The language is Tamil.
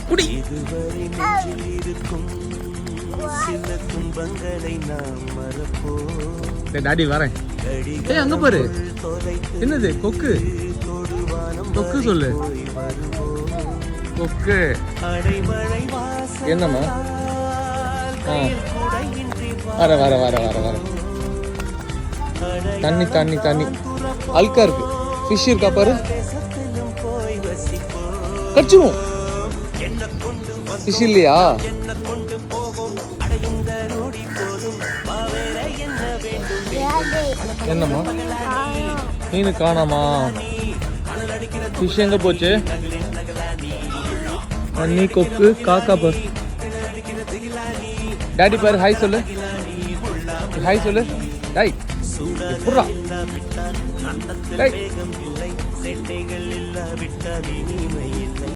குடி. இதுவரை நெஞ்சில் இருக்கும் சில துன்பங்களை நாம் மறப்போம். டாடி வரேன். ஏய் அங்க பாரு, என்னது கொக்கு? கொக்கு சொல்லு. கொக்கு என்னம்மா? வர வர வர வர வர. தண்ணி தண்ணி தண்ணி அழுக்கா இருக்கு. ஃபிஷ் இருக்கா பாரு, கடிச்சிரும். ஃபிஷ் இல்லையா? என்னம்மா மீன் காணாமா? ஃபிஷ் எங்க போச்சு? தண்ணி கொக்கு காக்கா பாரு. டாடி பாரு, ஹாய் சொல்லு. ஹாய் சொல்லு. டாய் புர்ரா. டாய்